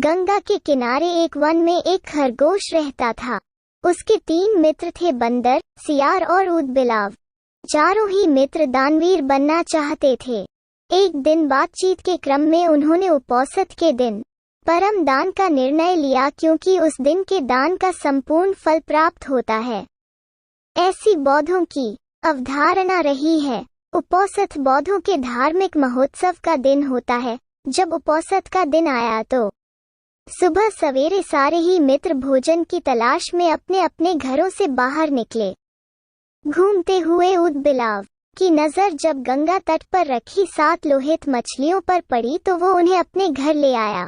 गंगा के किनारे एक वन में एक खरगोश रहता था। उसके 3 मित्र थे, बंदर, सियार और ऊदबिलाव। चारों ही मित्र दानवीर बनना चाहते थे। एक दिन बातचीत के क्रम में उन्होंने उपौसत के दिन परम दान का निर्णय लिया, क्योंकि उस दिन के दान का संपूर्ण फल प्राप्त होता है। ऐसी बौद्धों की अवधारणा रही है। उपौसत बौद्धों के धार्मिक महोत्सव का दिन होता है। जब उपौसत का दिन आया तो सुबह सवेरे सारे ही मित्र भोजन की तलाश में अपने अपने घरों से बाहर निकले। घूमते हुए ऊदबिलाव की नजर जब गंगा तट पर रखी 7 लोहित मछलियों पर पड़ी तो वो उन्हें अपने घर ले आया।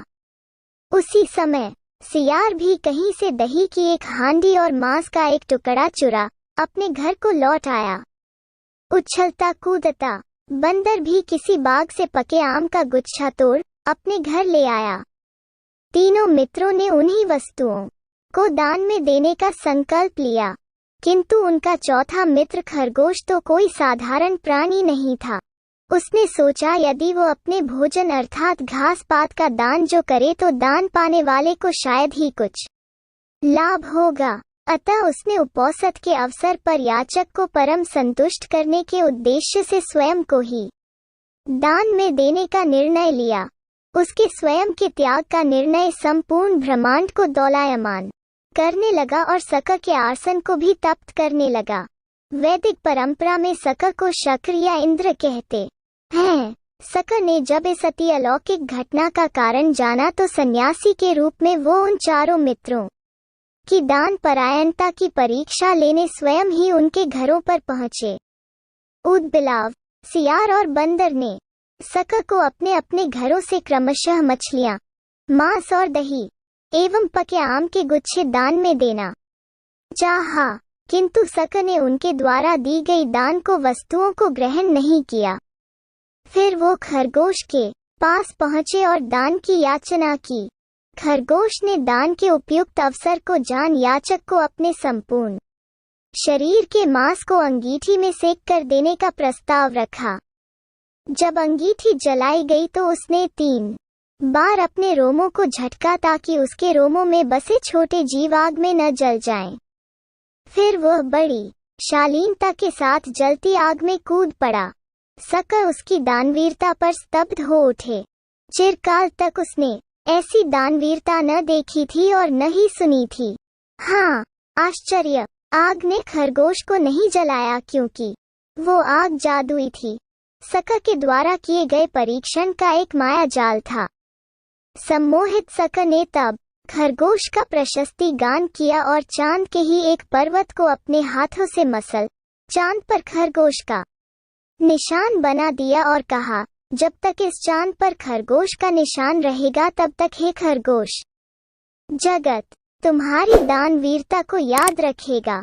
उसी समय सियार भी कहीं से दही की एक हांडी और मांस का एक टुकड़ा चुरा अपने घर को लौट आया। उछलता कूदता बंदर भी किसी बाग से पके आम का गुच्छा तोड़ अपने घर ले आया। तीनों मित्रों ने उन्हीं वस्तुओं को दान में देने का संकल्प लिया, किंतु उनका चौथा मित्र खरगोश तो कोई साधारण प्राणी नहीं था। उसने सोचा यदि वो अपने भोजन अर्थात घास पात का दान जो करे तो दान पाने वाले को शायद ही कुछ लाभ होगा। अतः उसने उपौसत के अवसर पर याचक को परम संतुष्ट करने के उद्देश्य से स्वयं को ही दान में देने का निर्णय लिया। उसके स्वयं के त्याग का निर्णय संपूर्ण ब्रह्मांड को दोलायमान करने लगा और सक के आसन को भी तप्त करने लगा। वैदिक परंपरा में सक को शक्र या इंद्र कहते हैं। सक ने जब इस अति अलौकिक घटना का कारण जाना तो सन्यासी के रूप में वो उन चारों मित्रों की दान परायणता की परीक्षा लेने स्वयं ही उनके घरों पर पहुंचे। ऊदबिलाव, सियार और बंदर ने सक को अपने अपने घरों से क्रमशः मछलियां, मांस और दही एवं पके आम के गुच्छे दान में देना चाहा, किंतु सक ने उनके द्वारा दी गई दान को वस्तुओं को ग्रहण नहीं किया। फिर वो खरगोश के पास पहुंचे और दान की याचना की। खरगोश ने दान के उपयुक्त अवसर को जान याचक को अपने संपूर्ण शरीर के मांस को अंगीठी में सेक कर देने का प्रस्ताव रखा। जब अंगीठी जलाई गई तो उसने 3 बार अपने रोमों को झटका ताकि उसके रोमों में बसे छोटे जीव आग में न जल जाएं। फिर वह बड़ी शालीनता के साथ जलती आग में कूद पड़ा। सक उसकी दानवीरता पर स्तब्ध हो उठे। चिरकाल तक उसने ऐसी दानवीरता न देखी थी और न ही सुनी थी। हाँ, आश्चर्य, आग ने खरगोश को नहीं जलाया क्योंकि वो आग जादुई थी। सक के द्वारा किए गए परीक्षण का एक माया जाल था। सम्मोहित सक ने तब खरगोश का प्रशस्ति गान किया और चांद के ही एक पर्वत को अपने हाथों से मसल चांद पर खरगोश का निशान बना दिया और कहा, जब तक इस चांद पर खरगोश का निशान रहेगा तब तक हे खरगोश, जगत तुम्हारी दानवीरता को याद रखेगा।